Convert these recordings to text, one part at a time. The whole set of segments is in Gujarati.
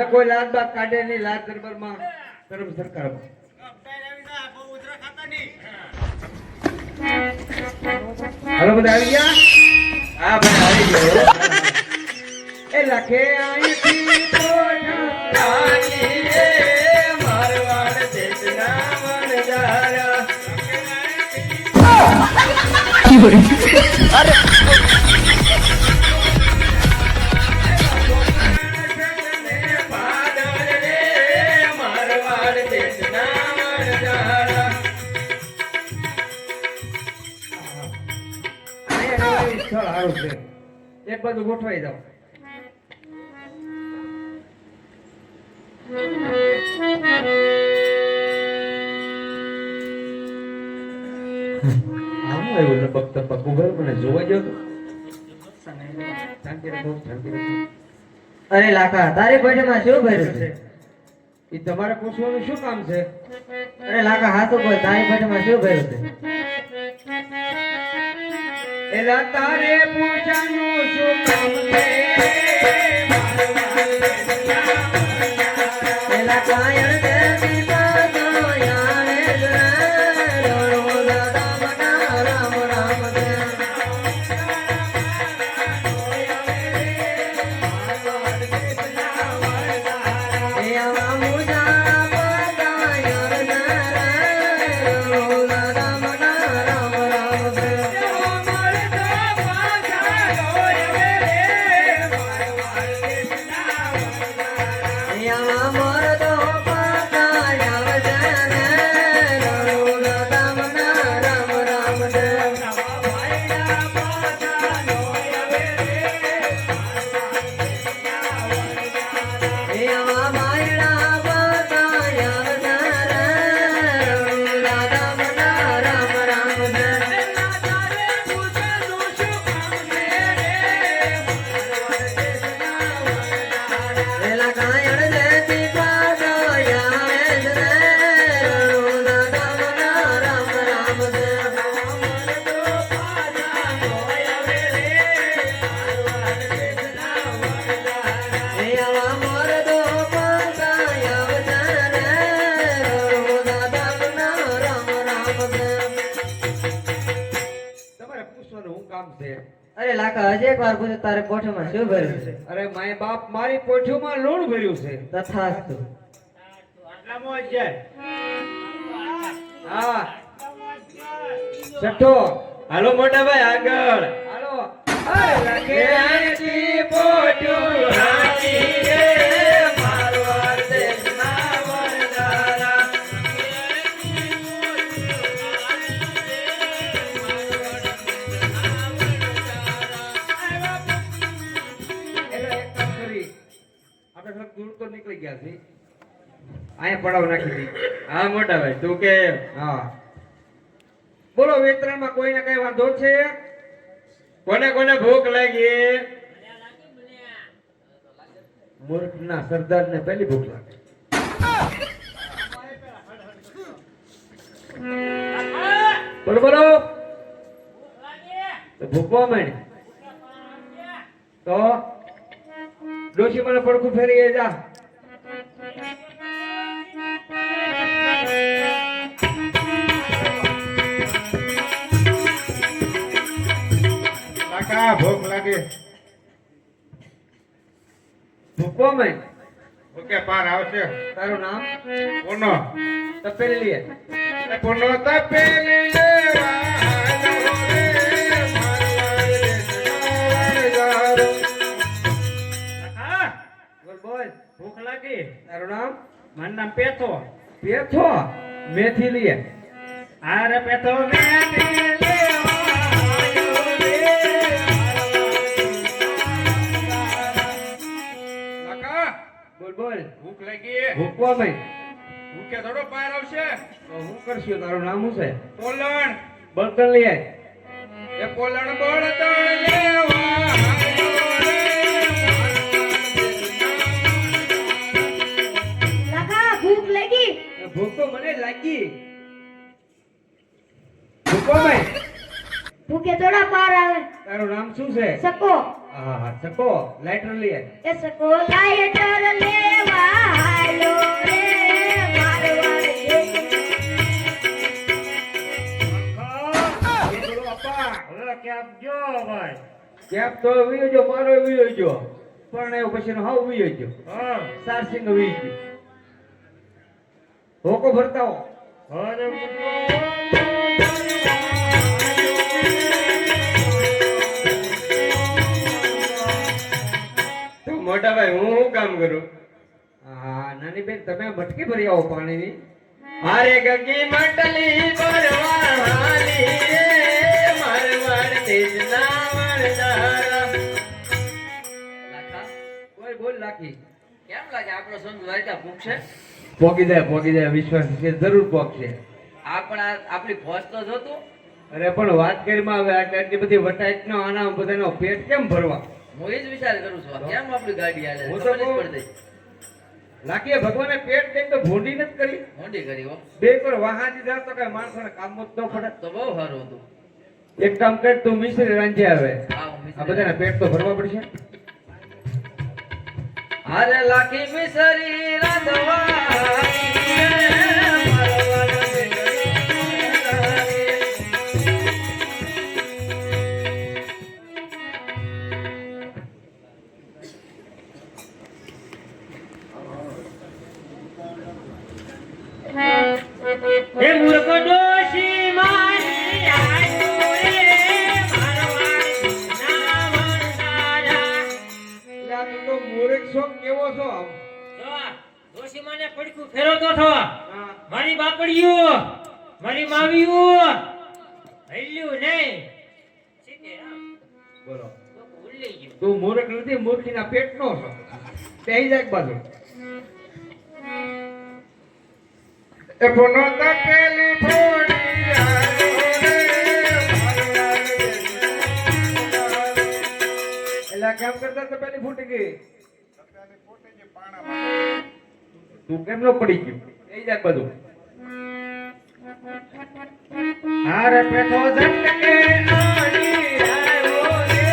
કોઈ લાત બાત કાઢે નહીં લાત દરબારમાં ધર્મ સરકારમાં હાલો બધા આવી ગયા હા ભાઈ આવી ગયો એ લખે અહીંથી આની રે મારવાડ દેશના વનજારા અરે મારવાડ દેશના વનજારા સ્થળ સારું છે એક બાજુ ગોઠવાઈ જાવ આમ આવ્યું લપક તપક ઉભર મને જોવા ગયો તો શાંતિ રાખો શાંતિ રાખો અરે લાખા તારી પેટમાં શું ભર્યું છે એ તમારે પૂછવાનું શું કામ છે અરે લાખા હાથું બોલ તારી પેટમાં શું ભર્યું છે એલા તારે પૂછવાનું શું કામ છે એલા કાયણ દેવી બાદો યાણે રણો દાદા મના રામ રામ દે એ આવા મુજા બાદા યાણ રણો દાદા મના રામ રામ દે યાવા મરદો પાતા યાવજને રણો દાદા મના રામ રામ દે યાવા માયડા પાતા યાવજને રણો દાદા મના રામ રામ દે એલા કાયણ દેતી પાદો યાણે રણો દાદા મના રામ રામ દે યાવા મરદો પાતા યાવજને રણો દાદા મના રામ રામ દે તમારે પૂછવાનું શું કામ છે અરે લાખા હજી એક વાર પૂછે તારે કોઠામાં શું ભર્યું છે અરે માય બાપ મારી પોઠીઓમાં લોણ ભર્યું છે તથાસ્તુ આટલામાં જ હા છઠ્ઠો હાલો મોટા ભાઈ આગળ હાલો અરે લખે અહીંથી પોટ્યું હાથી રે મારવાડ દેશના વનજારા એટલે એક કામ કરી આપણે થોડુંક દૂર તો નીકળી ગયા છે અહીંયા પડાવ નાખી દી હા મોટા ભાઈ તું કે હા બોલો વેતરણમાં કોઈને કઈ વાંધો છે કોને કોને ભૂખ લાગી મૂર્ખના સરદારને પહેલી ભૂખ લાગે બોલો બોલો તો ભૂખવા માંડ તો ડોશી મને પડખું ફેરી જા કાકા ભૂખ લાગે ભૂખવા માંડ ઓકે પાર આવશે તારું નામ કોનો તપેલી કોનો તપેલી લેવાનો રે મારવાડ દેશના વનજારો કાકા બોલ બોલ ભૂખ લાગી તારું નામ મારું નામ પેથો પેથો મેથી લીએ આ રે પેથો મેથી લેવાયો રે કાકા બોલ બોલ ભૂખ લાગી ભૂખવા માંડ ભૂખે થોડો પાર આવશે તો હું કરશું તારું નામ શું છે પોલણ બળતણ લઈ આય એ પોલણ બળતણ લેવા લખા ભૂખ લાગી ભૂખ તો મને લાગી ભૂખવા માંડ ભૂખે થોડા પાર આવે તારું નામ શું છે સકો હા સકો લાઈટર લઈ આય. એ સકો લાઈટર લેવા હાલો રે મારવાડ કેપ તો વીયો જો મારો વીયો જો પણ એ પછી નો હાવ વીયો જો સારસિંગ વી ગયો હોકો ભરતા હો તો મોટા ભાઈ હું શું કામ કરું? હા નાની બેન તમે મટકી ભરી આવો પાણીની. મારે ગગી માટલી ભરવા હાલી રે મારવાડ દેશના વણદારા. કોઈ બોલ લાખી કેમ લાગે આપણો સંગ દ્વારકા પૂછશે? પોગી જાય વિશ્વાસ છે જરૂર પોગશે. આપણી ફોજ તો જોતું. અરે પણ વાત કરીમાં હવે આટલી બધી વટાઈટ નો આના બધાનો પેટ કેમ ભરવા? હું એ જ વિચાર કરું છું કેમ આપણી ગાડી હાલે હું તો ખબર જ કહું. પડતી. લાખીએ ભગવાને પેટ કઈ તો ભૂંડી નથી કરી. મોટી કરી હો બે કર વાહા દીધા તો કઈ માણસોને કામ જ ન પડે. તો બહુ સારું હતું. એક કામ કર તું મિશ્રી રાંધે આવે હા, હું આ મિશ્રી બધાના પેટ તો ભરવા પડશે. હારે લાખી મિસરી રાંધવા આવી રે, મારવાડ દેશના હે મૂર્ખ ડોશી મારી આયો રે મારવાડ દેશના વણદારા. એટલે આ તું તો મૂર્ખ છો કેવો છો આમ? જો ડોશી માને પડકું ફેરવતો થો. હા. મારી બાપડીયું મારી માવીયું હલ્યું નહીં સીધે આમ બોલો તો ભૂલી ગયું. તું મૂર્ખ નથી મૂર્ખીના પેટ નો છો તેઈ જાય એક બાજુ. એ ફોનો તપેલી ફોડી આયો રે મારવાડ દેશના એટલે કેમ કરતા તો પેલી ફૂટી ગઈ. તું કેમ નો પડી ગયું? તેઈ જાય બધું. હારે પેઠો ઝટકે આડી આયો રે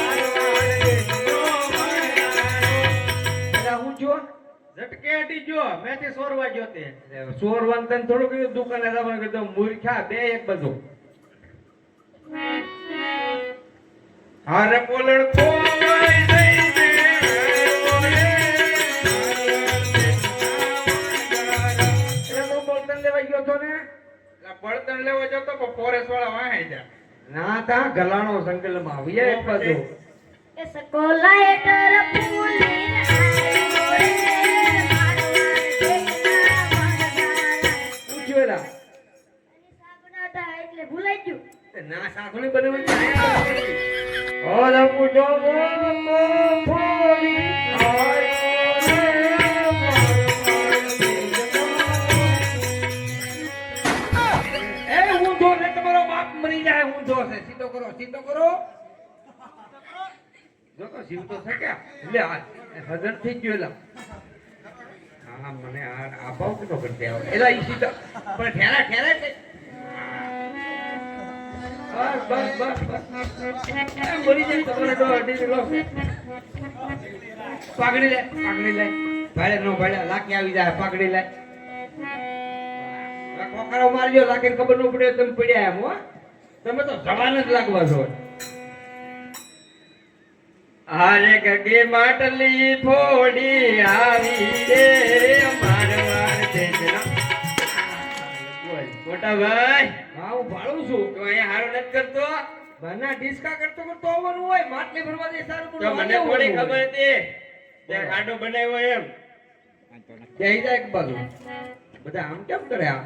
મારવાડ દેશનો વણદારો. એટલે હું જો ઝટકે અડી ગયો મેથી સોરવા ગયો તે. ચોર વાંતન થોડું કીધું દુકાને જવાનું કીધું મૂર્ખા બે એક બધું. હારે પોલણ ખોવાઈ જઈ છે આયો રે મારવાડ દેશના વણદારા. એટલે તું બોલતન લેવા ગયો છો ને? એટલે બળતણ લેવા જતો પણ ફોરેસ્ટ વાળા વાહે જા. ના તા ગલાણો સંકલમાં આવીએ એક બાજુ. એ સકો લાઈટર ફૂલીને આયો રે મારવાડ દેશના વણદારા. પૂછ્યું એલા. એની શાક બનાવતા એટલે ભૂલાઈ ગયું. તે ના સાંભળી બનાવી ચાયા. ઓલા પૂજો બોલતો ફોડી આયો રે મારવાડ દેશનો. એ ઊંધો ને તમારો બાપ મરી જાય ઊંધો છે. સીધો કરો જો તો જીવતો છે કે લે આ હજર થઈ ગયો એલા. હા મને આ ભાવ કેટલો કરતે આવે એલા ઈ સીધા પણ ઠેરા છે. બસ એમ મરી જાય તમારે તો અડી લો. પાઘડી લે ભાડે નો ભાડે લાકી આવી જાય પાઘડી લે. કોકરો મારજો લાકીને ખબર ન પડે તમે પડ્યા એમ હો. તમે તો જવાન જ લાગવા છો. હારે ગગી માટલી ફોડી આવી રે મારવાડ દેશના. મોટા ભાઈ હા હું ભાળું છું. તો અહીંયા હારો નથી કરતો? બના ડિસ્કા કરતો આવવાનું હોય માટલી ભરવા દે સારું તો મને થોડી ખબર હતી તે ખાડો બનાવ્યો એમ. જઈ જાય એક બાજુ. બધા આમ કેમ કરે આ?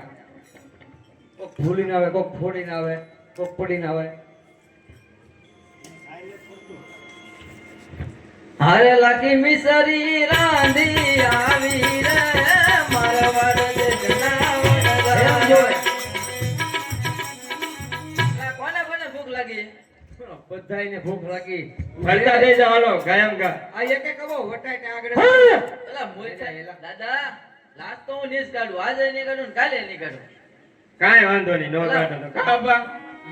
કોક ભૂલીને આવે, કોક ફોડીને આવે, કોક પડીને આવે. હારે લાખી મિસરી રાંધી આવી રે મારવાડ દેશના વણદારા. કોને કોને ભૂખ લાગી? બધાયને ભૂખ લાગી. ફરતા થઈ જાવ હાલો કાયમ કા. આ એક એક આવો વટાઈને આગળ. પેલા મોટા દાદા લાસ્ટ તો હું નીસ કાઢું. આજે નહીં કાઢું ને કાલે નહીં કાઢું. કાંઈ વાંધો નહીં નો કાઢો તો કાબા.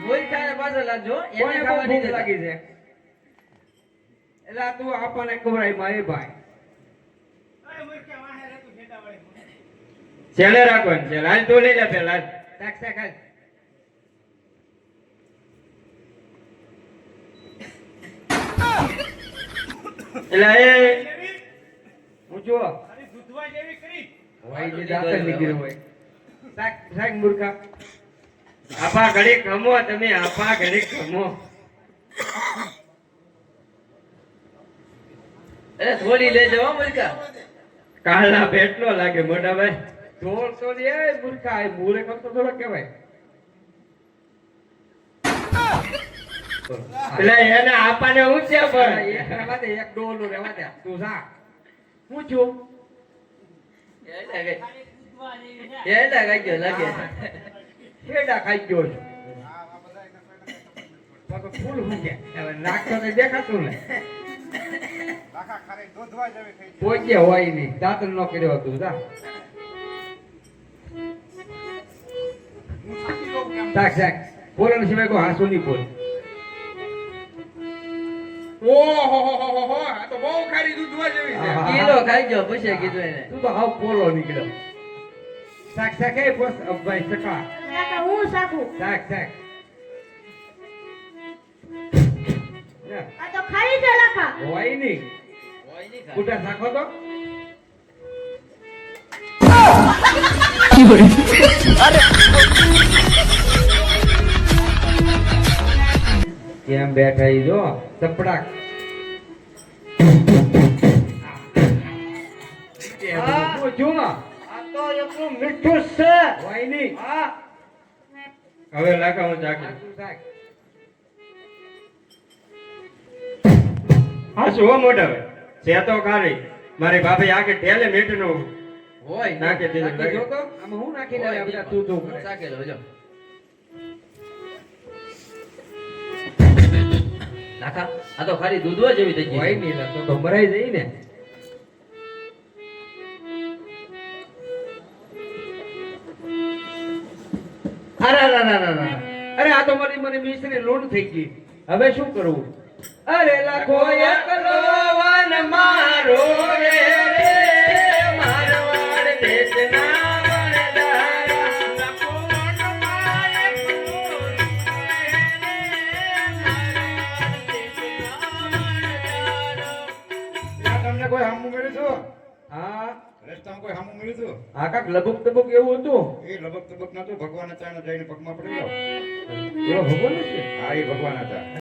મોઈ ખાને પાછળ લાગજો. એને કોને બહુ ખાવા નહીં ભૂખ દેતા. લાગી છે? એટલે તું આપણને ખવડાય મારે ભાઈ છેલ્લે રાખવાનું છે લાલ તું લઈ લે પેલા શાક શાક હાલ. એટલે એ હું જો હોય જે દાંતર નીકળ્યું હોય શાક શાક મૂર્ખા આપા ઘડી ખમો તમે આપા ઘડી ખમો અરે થોડી લેજો હો મુલકા. કાળના પેટનો લાગે મોટા ભાઈ ઢોળ તો લે મૂર્ખા એ મૂરે કરતો થોડો કહેવાય એટલે એને આપાને ઊંચે એક પર રહેવા દે એક ડોલો રહેવા દે તું જા હું છું એડા ગાજો લાગે. છેડા ખાઈ ગયો છું તો ફૂલ હું છે હવે નાખતો તો દેખાતું ને પોચે હોય નહીં દાંતર નો કર્યો હતું જા શાક શાક બોલણ સિવાય કોઈ હાસુ નહીં બોલ ઓહો આ તો બહુ ખારી દૂધવા જેવી છે. હા. કિલો ખાઈજો પૂછે કીધું એને. તું તો હાવ પોલો નીકળ્યો શાક શાક એ પોસ ભાઈ સકા કાકા હું સાકું શાક શાક આ તો ખાઈ છે લખા હોય નહીં હોય નહીં ખાય. કુટા શાકો તો કેમ બેઠા ઈ જો ચપડાક જો આ તો એટલું મીઠું છે હોય નહીં હવે લાખા હું ચાકી શાક શાક હા શું હો મોટા ભાઈ છે તો ખારી મારી ભાભી આખી ઠેલે મીઠનું હોય નાખી દીધું. નાખી જો તો આમાં હું નાખી દે આ બધા તું તું કરે સાકેલો જો. નાખા આ તો ખાલી દૂધવા જેવી થઈ હોય ગઈ. નહીં એટલે તો મરાઈ જઈ ને અરે આ તો મારી મિશ્રી લોટ થઈ ગઈ હવે શું કરવું અરે લાખો એકલો વન મારો રે મારવાડ દેશના વણદારા. લાખો વન મારે તમને કોઈ હામું મળ્યું છું હા રસ્તામાં કોઈ હામું મળ્યું છું આ કાક લબુક તબુક એવું હતું એ લબક તબક નતું ભગવાન ચાણ જઈને પગમાં પડેલો એવો ભગવાન છે હા એ ભગવાન હતા